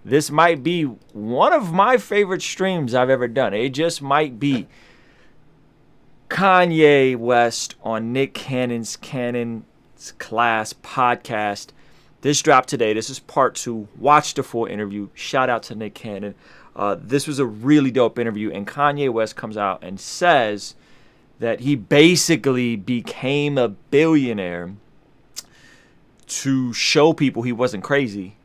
this might be one of my favorite streams I've ever done. It just might be. Kanye West on Nick Cannon's Class podcast. This dropped today. This is part 2. Watch the full interview. Shout out to Nick Cannon. This was a really dope interview, and Kanye West comes out and says that he basically became a billionaire to show people he wasn't crazy,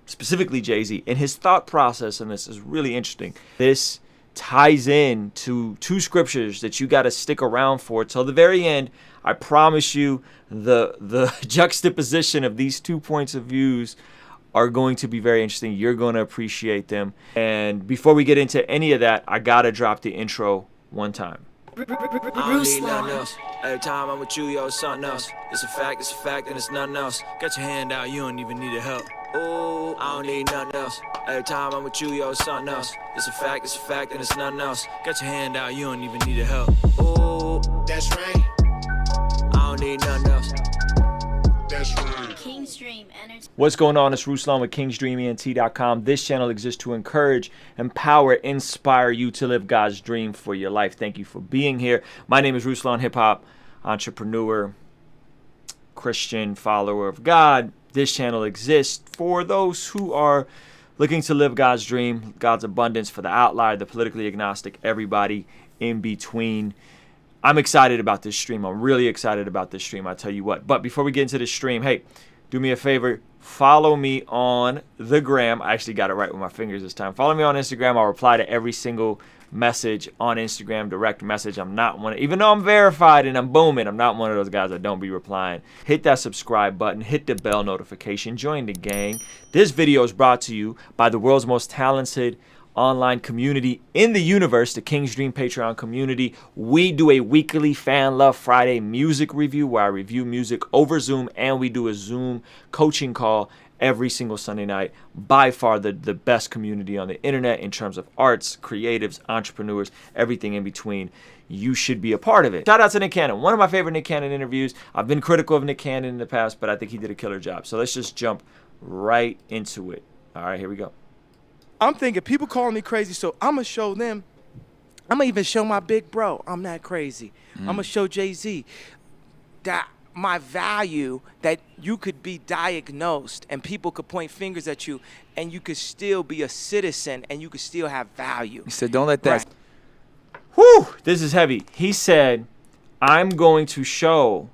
specifically Jay-Z. And his thought process in this is really interesting. This ties in to 2 scriptures that you got to stick around for till the very end. I promise you the juxtaposition of these 2 points of views are going to be very interesting. You're going to appreciate them. And before we get into any of that, I got to drop the intro one time. I don't need nothing else. Every time I'm with you, yo, it's something else. It's a fact, and it's nothing else. Got your hand out, you don't even need help. Ooh, I don't need nothing else. Every time I'm with you, yo, it's something else. It's a fact, and it's nothing else. Got your hand out, you don't even need help. Ooh, that's right. I don't need nothing else. That's right. King's Dream Entertainment. What's going on? It's Ruslan with KingsDreamENT.com. This channel exists to encourage, empower, inspire you to live God's dream for your life. Thank you for being here. My name is Ruslan, hip-hop entrepreneur, Christian follower of God. This channel exists for those who are looking to live God's dream, God's abundance, for the outlier, the politically agnostic, everybody in between. I'm excited about this stream. I'm really excited about this stream, I tell you what. But before we get into this stream, hey, do me a favor. Follow me on the gram. I actually got it right with my fingers this time. Follow me on Instagram. I'll reply to every single message on Instagram, direct message. I'm not one, even though I'm verified and I'm booming, I'm not one of those guys that don't be replying. Hit that subscribe button, hit the bell notification, join the gang. This video is brought to you by the world's most talented online community in the universe, the King's Dream Patreon community. We do a weekly Fan Love Friday music review where I review music over Zoom, and we do a Zoom coaching call every single Sunday night. By far the best community on the internet in terms of arts, creatives, entrepreneurs, everything in between. You should be a part of it. Shout out to Nick Cannon. One of my favorite Nick Cannon interviews. I've been critical of Nick Cannon in the past, but I think he did a killer job. So let's just jump right into it. All right, here we go. I'm thinking people calling me crazy, so I'm going to show them. I'm going to even show my big bro I'm not crazy. I'm going to show Jay-Z that my value, that you could be diagnosed and people could point fingers at you and you could still be a citizen and you could still have value. He said, don't let that. Right. Whew, this is heavy. He said, I'm going to show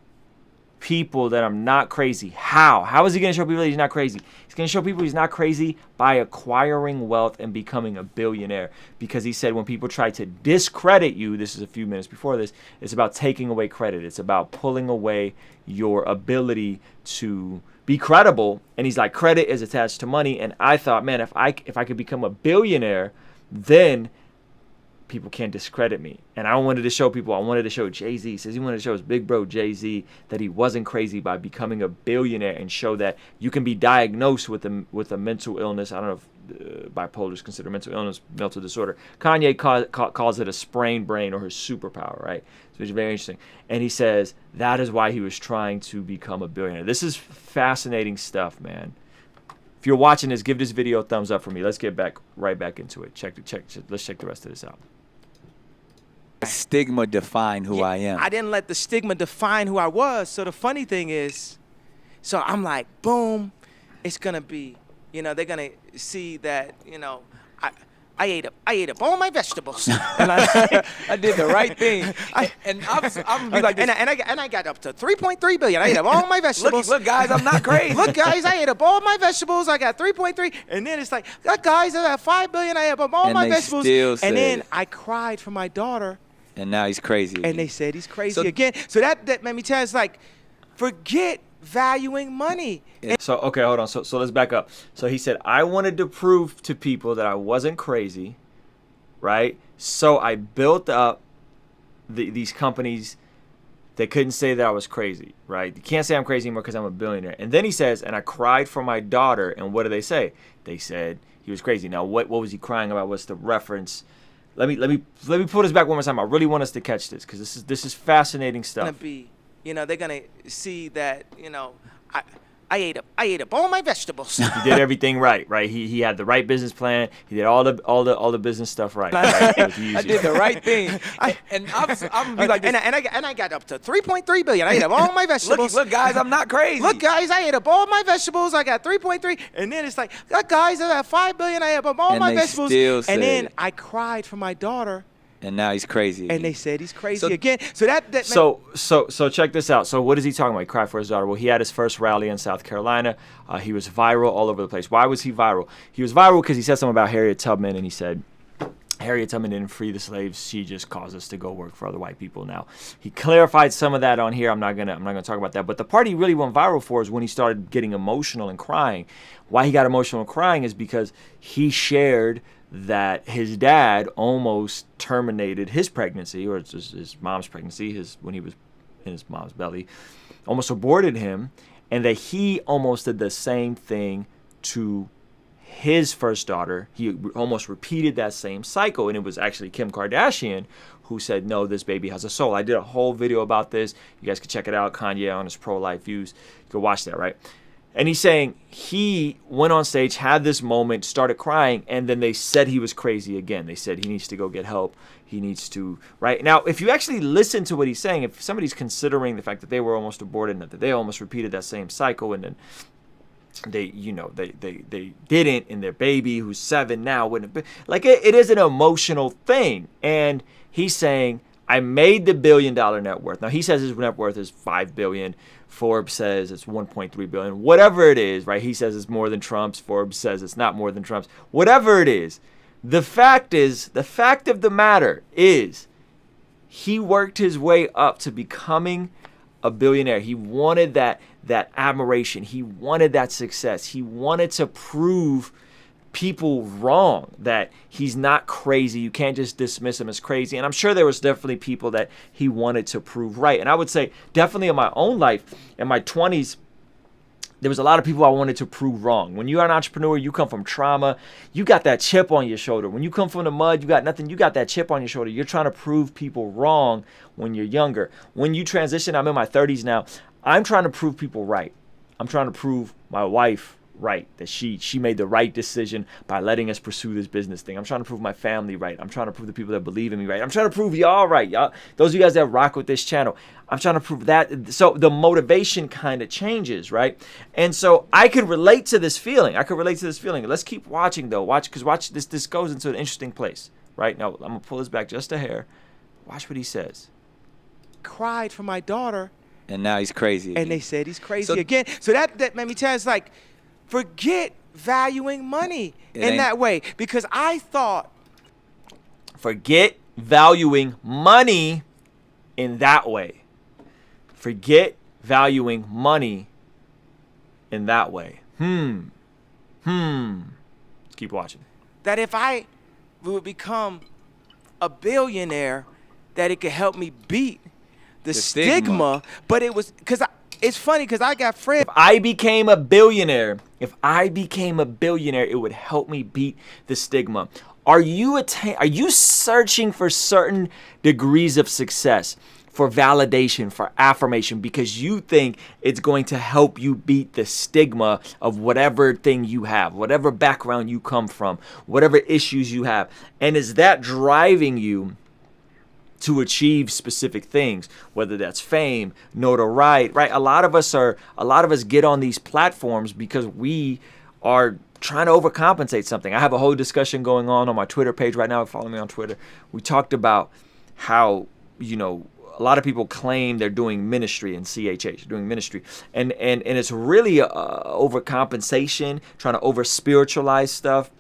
people that I'm not crazy. How? How is he going to show people that he's not crazy? He's going to show people he's not crazy by acquiring wealth and becoming a billionaire. Because he said when people try to discredit you, this is a few minutes before this, it's about taking away credit. It's about pulling away your ability to be credible. And he's like, credit is attached to money. And I thought, man, if I could become a billionaire, then people can't discredit me. And I wanted to show people, I wanted to show Jay-Z. He says he wanted to show his big bro Jay-Z that he wasn't crazy by becoming a billionaire, and show that you can be diagnosed with a mental illness. I don't know if bipolar is considered mental illness, mental disorder. Kanye calls it a sprained brain or his superpower, right? So it's very interesting. And he says that is why he was trying to become a billionaire. This is fascinating stuff, man. If you're watching this, give this video a thumbs up for me. Let's get right back into it. Let's check the rest of this out. Stigma define who I am. I didn't let the stigma define who I was. So the funny thing is, so I'm like, boom, it's going to be, they're going to see that, I ate up all my vegetables. And I did the right thing. I'm gonna be like this. And I got up to 3.3 billion. I ate up all my vegetables. Look, guys, I'm not crazy. Look, guys, I ate up all my vegetables. I got 3.3. And then it's like, look, guys, I got 5 billion. I ate up all my vegetables. And then I cried for my daughter. And now he's crazy again. And they said he's crazy again. So that made me tell us, like, forget valuing money. So, okay, hold on. So let's back up. So he said, I wanted to prove to people that I wasn't crazy, right? So I built up these companies that couldn't say that I was crazy, right? You can't say I'm crazy anymore because I'm a billionaire. And then he says, and I cried for my daughter. And what did they say? They said he was crazy. Now, what was he crying about? What's the reference? Let me pull this back one more time. I really want us to catch this because this is fascinating stuff. They're gonna see that I ate up all my vegetables. He did everything right. He had the right business plan. He did all the business stuff right. It was easy. I did the right thing. And I'm gonna be like this. And I got up to 3.3 billion. I ate up all my vegetables. Look, guys, I'm not crazy. Look, guys, I ate up all my vegetables. I got 3.3. And then it's like, look, guys, I got 5 billion. I ate up all my vegetables. And then I cried for my daughter. And now he's crazy again. And they said he's crazy again. So So check this out. So what is he talking about? He cried for his daughter. Well, he had his first rally in South Carolina. He was viral all over the place. Why was he viral? He was viral because he said something about Harriet Tubman, and he said, Harriet Tubman didn't free the slaves. She just caused us to go work for other white people. Now, he clarified some of that on here. I'm not gonna talk about that. But the part he really went viral for is when he started getting emotional and crying. Why he got emotional and crying is because he shared that his dad almost terminated his pregnancy, or his mom's pregnancy, when he was in his mom's belly, almost aborted him, and that he almost did the same thing to his first daughter. He almost repeated that same cycle, and it was actually Kim Kardashian who said, no, this baby has a soul. I did a whole video about this. You guys can check it out. Kanye on his pro-life views. You can watch that, right? And he's saying he went on stage, had this moment, started crying, and then they said he was crazy again. They said he needs to go get help. He needs to, right? Now, if you actually listen to what he's saying, if somebody's considering the fact that they were almost aborted and that they almost repeated that same cycle, and then they didn't, and their baby, who's 7 now, wouldn't have been, like, it is an emotional thing. And he's saying, I made the $1 billion net worth. Now, he says his net worth is $5 billion. Forbes says it's 1.3 billion. Whatever it is, right? He says it's more than Trump's. Forbes says it's not more than Trump's. Whatever it is, the fact of the matter is, he worked his way up to becoming a billionaire. He wanted that admiration. He wanted that success. He wanted to prove people wrong, that he's not crazy. You can't just dismiss him as crazy. And I'm sure there was definitely people that he wanted to prove right. And I would say definitely in my own life, in my 20s, there was a lot of people I wanted to prove wrong. When you are an entrepreneur, you come from trauma, you got that chip on your shoulder. When you come from the mud, you got nothing, you got that chip on your shoulder. You're trying to prove people wrong when you're younger. When you transition, I'm in my 30s now, I'm trying to prove people right. I'm trying to prove my wife right, that she made the right decision by letting us pursue this business thing. I'm trying to prove my family right. I'm trying to prove the people that believe in me right. I'm trying to prove y'all right, y'all. Those of you guys that rock with this channel, I'm trying to prove that. So the motivation kind of changes, right? And so I could relate to this feeling. Let's keep watching though. Watch this. This goes into an interesting place, right? Now I'm gonna pull this back just a hair. Watch what he says. Cried for my daughter. And now he's crazy again. And they said he's crazy again. So that made me tell us, like, forget valuing money in that way. Because I thought. Forget valuing money in that way. Forget valuing money in that way. Keep watching. That if I would become a billionaire, that it could help me beat the stigma. But it was because it's funny because I got friends. If I became a billionaire, it would help me beat the stigma. Are you searching for certain degrees of success, for validation, for affirmation, because you think it's going to help you beat the stigma of whatever thing you have, whatever background you come from, whatever issues you have? And is that driving you to achieve specific things, whether that's fame, notoriety, right? A lot of us get on these platforms because we are trying to overcompensate something. I have a whole discussion going on my Twitter page right now. Follow me on Twitter. We talked about how, a lot of people claim they're doing ministry in CHH, doing ministry. And it's really overcompensation, trying to over-spiritualize stuff.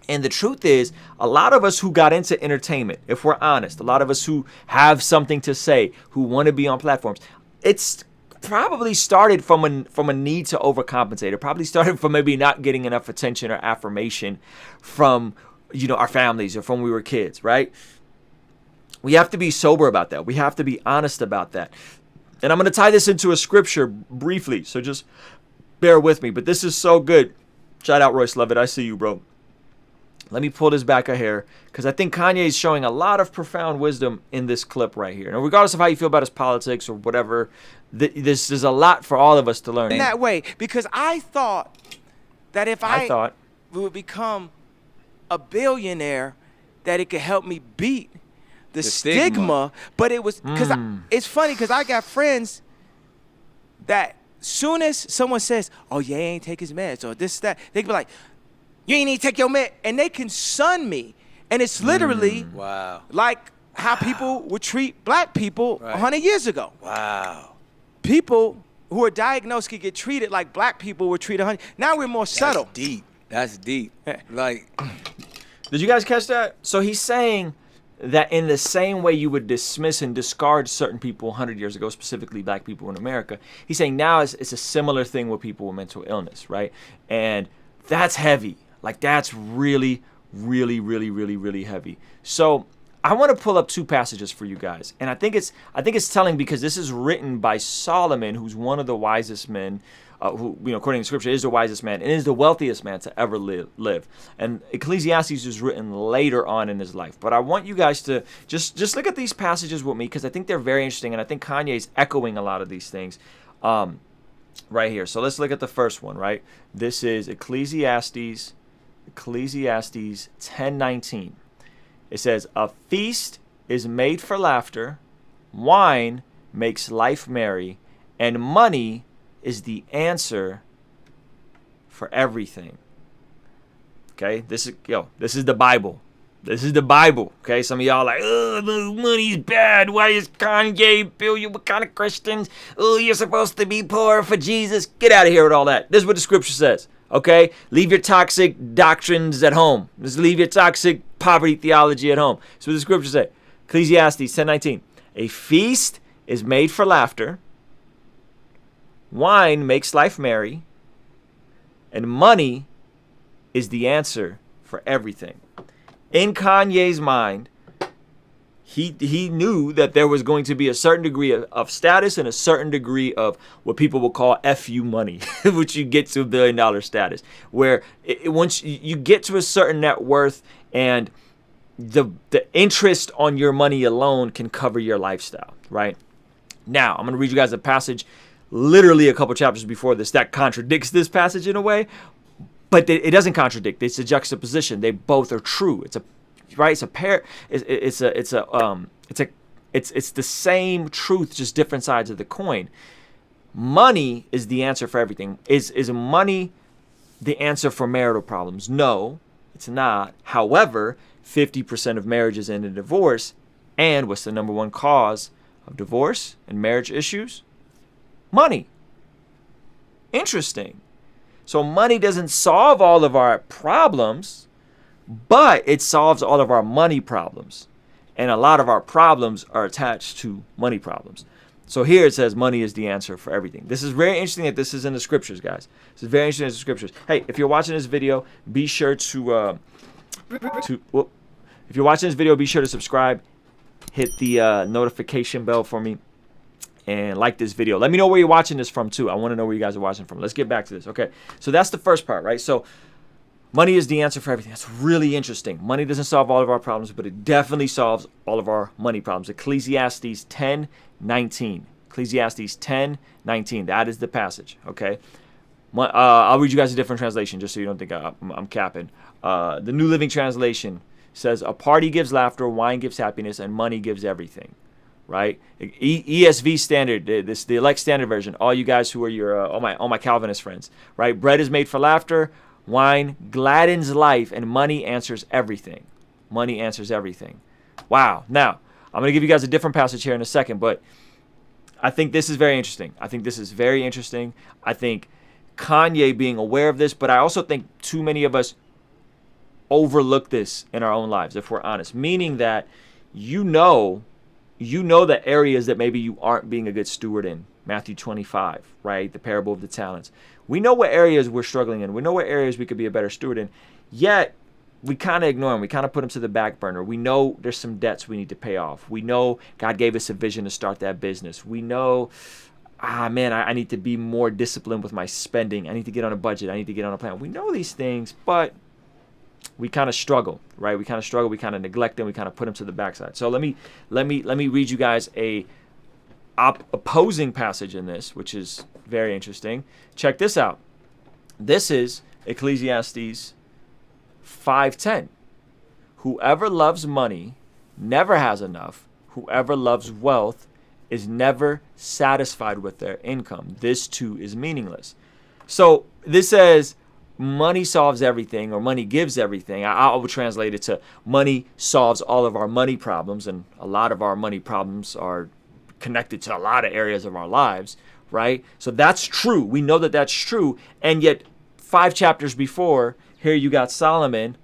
And the truth is, a lot of us who got into entertainment, if we're honest, a lot of us who have something to say, who want to be on platforms, it's probably started from a need to overcompensate. It probably started from maybe not getting enough attention or affirmation from, our families or from when we were kids, right? We have to be sober about that. We have to be honest about that. And I'm going to tie this into a scripture briefly, so just bear with me. But this is so good. Shout out Royce Levitt. I see you, bro. Let me pull this back a hair, because I think Kanye is showing a lot of profound wisdom in this clip right here. Now, regardless of how you feel about his politics or whatever, this is a lot for all of us to learn. In that way, because I thought that if I would become a billionaire, that it could help me beat the stigma. But it was because it's funny, because I got friends that soon as someone says, "Oh, yeah, he ain't take his meds," or this, that, they can be like, "You ain't need to take your med," and they can sun me. And it's literally like how people would treat black people 100 years ago. Wow. People who are diagnosed could get treated like black people were treated 100. Now we're more subtle. That's deep. That's deep. Like, did you guys catch that? So he's saying that in the same way you would dismiss and discard certain people 100 years ago, specifically black people in America, he's saying now it's a similar thing with people with mental illness, right? And that's heavy. Like, that's really, really, really, really, really heavy. So I want to pull up two passages for you guys, and I think it's telling, because this is written by Solomon, who's one of the wisest men, who, according to Scripture, is the wisest man and is the wealthiest man to ever live. And Ecclesiastes is written later on in his life. But I want you guys to just look at these passages with me, because I think they're very interesting, and I think Kanye is echoing a lot of these things right here. So let's look at the first one. Right, this is Ecclesiastes 10:19. It says, "A feast is made for laughter, wine makes life merry, and money is the answer for everything." Okay, this is the Bible. This is the Bible. Okay, some of y'all like, "Oh, the money's bad. Why is Kanye billion? What kind of Christians? Oh, you're supposed to be poor for Jesus." Get out of here with all that. This is what the Scripture says. Okay, leave your toxic doctrines at home. Just leave your toxic poverty theology at home. That's what the Scripture says. Ecclesiastes 10:19. "A feast is made for laughter. Wine makes life merry. And money is the answer for everything." In Kanye's mind, he knew that there was going to be a certain degree of status and a certain degree of what people will call FU money, which you get to $1 billion status, where once you get to a certain net worth, and the interest on your money alone can cover your lifestyle, right? Now, I'm going to read you guys a passage literally a couple chapters before this that contradicts this passage in a way, but it doesn't contradict. It's a juxtaposition. They both are true. It's the same truth, just different sides of the coin. Money is the answer for everything. Is money the answer for marital problems? No, it's not. However, 50% of marriages end in divorce. And what's the number one cause of divorce and marriage issues? Money. Interesting. So money doesn't solve all of our problems, but it solves all of our money problems. And a lot of our problems are attached to money problems. So here it says money is the answer for everything. This is very interesting that this is in the Scriptures, guys. This is very interesting in the Scriptures. Hey, if you're watching this video, be sure to if you're watching this video, be sure to subscribe, hit the notification bell for me, and like this video. Let me know where you're watching this from too. I want to know where you guys are watching from. Let's get back to this. Okay, so that's the first part, right? So money is the answer for everything. That's really interesting. Money doesn't solve all of our problems, but it definitely solves all of our money problems. Ecclesiastes 10:19. Ecclesiastes 10:19. That is the passage. Okay. I'll read you guys a different translation just so you don't think I'm capping. The New Living Translation says, "A party gives laughter, wine gives happiness, and money gives everything." Right? ESV standard, the elect standard version. All you guys who are your all my Calvinist friends, right? Bread is made for laughter, wine gladdens life, and money answers everything. Money answers everything. Wow. Now, I'm going to give you guys a different passage here in a second, but I think this is very interesting. I think Kanye being aware of this, but I also think too many of us overlook this in our own lives, if we're honest. Meaning that you know the areas that maybe you aren't being a good steward in. Matthew 25, right? The parable of the talents. We know what areas we're struggling in. We know what areas we could be a better steward in. Yet, we kind of ignore them. We kind of put them to the back burner. We know there's some debts we need to pay off. We know God gave us a vision to start that business. We know, I need to be more disciplined with my spending. I need to get on a budget. I need to get on a plan. We know these things, but we kind of struggle, right? We kind of struggle, we kind of neglect them, we kind of put them to the backside. So let me read you guys a opposing passage in this, which is very interesting. Check this out. This is Ecclesiastes 5:10. Whoever loves money never has enough. Whoever loves wealth is never satisfied with their income. This too is meaningless. So this says money solves everything, or money gives everything. I would translate it to money solves all of our money problems, and a lot of our money problems are connected to a lot of areas of our lives, right? So that's true. We know that that's true. And yet 5 chapters before, here you got Solomon,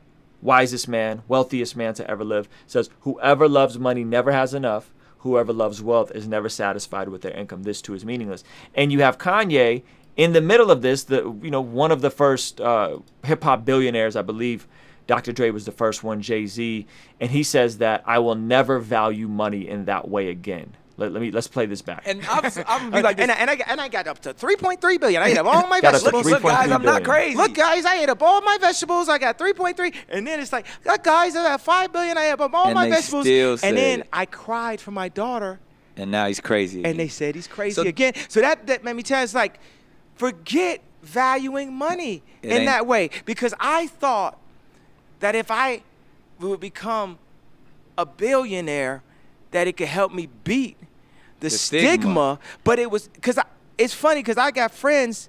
wisest man, wealthiest man to ever live, says, whoever loves money never has enough. Whoever loves wealth is never satisfied with their income. This too is meaningless. And you have Kanye in the middle of this, one of the first hip hop billionaires, I believe Dr. Dre was the first one, Jay-Z, and he says that I will never value money in that way again. Let's play this back. And I'm gonna be like this. And I got up to 3.3 billion. I ate up all my Got up to vegetables. Look, guys, I'm not billion. crazy. Look, guys, I ate up all my vegetables. I got 3.3, and then it's like, look, guys, I got 5 billion. I ate up all And my they vegetables, still said and then it. I cried for my daughter, And now he's crazy. and they said he's crazy So- again. So that made me tell us, like, forget valuing money It in ain't- that way, because I thought that if I would become a billionaire, that it could help me beat the stigma. But it was because it's funny because I got friends.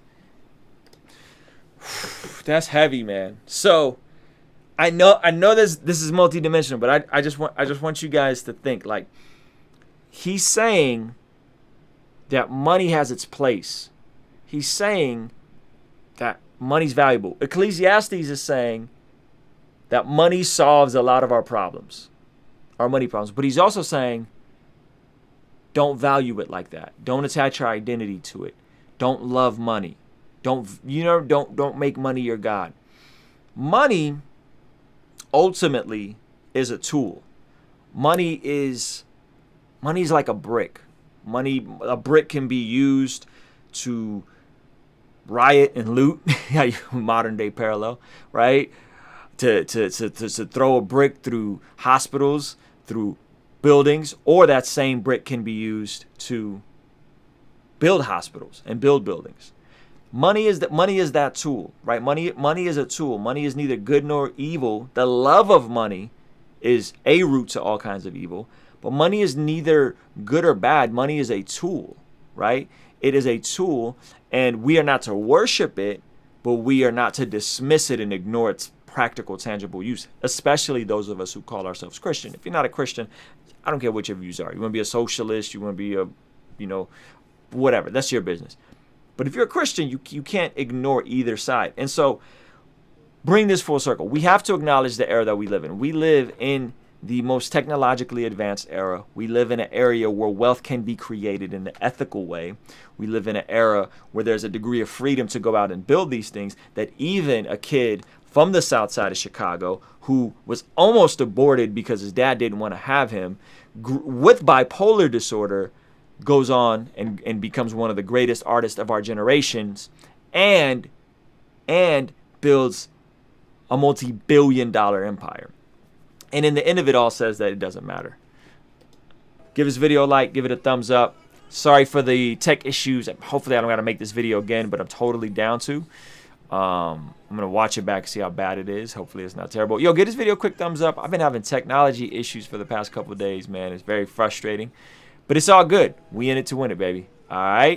That's heavy, man. So I know this is multidimensional, but I just want you guys to think, like, he's saying that money has its place. He's saying that money's valuable. Ecclesiastes is saying that money solves a lot of our problems, our money problems. But he's also saying, don't value it like that. Don't attach your identity to it. Don't love money. Don't make money your God. Money ultimately is a tool. Money is like a brick. A brick can be used to riot and loot, modern day parallel, right? To throw a brick through hospitals, through buildings, or that same brick can be used to build hospitals and build buildings. Money is that tool, right? Money is a tool. Money is neither good nor evil. The love of money is a root to all kinds of evil, but money is neither good or bad. Money is a tool, right? It is a tool, and we are not to worship it, but we are not to dismiss it and ignore its practical, tangible use, especially those of us who call ourselves Christian. If you're not a Christian, I don't care what your views are. You want to be a socialist, you want to be a, whatever. That's your business. But if you're a Christian, you can't ignore either side. And so bring this full circle. We have to acknowledge the era that we live in. We live in the most technologically advanced era. We live in an area where wealth can be created in an ethical way. We live in an era where there's a degree of freedom to go out and build these things that even a kid from the south side of Chicago who was almost aborted because his dad didn't want to have him, with bipolar disorder, goes on and becomes one of the greatest artists of our generations and builds a multi-billion-dollar empire. And in the end of it all says that it doesn't matter. Give this video a like, give it a thumbs up. Sorry for the tech issues. Hopefully I don't got to make this video again, but I'm totally down to. I'm going to watch it back and see how bad it is. Hopefully it's not terrible. Yo, give this video a quick thumbs up. I've been having technology issues for the past couple of days, man. It's very frustrating. But it's all good. We in it to win it, baby. All right?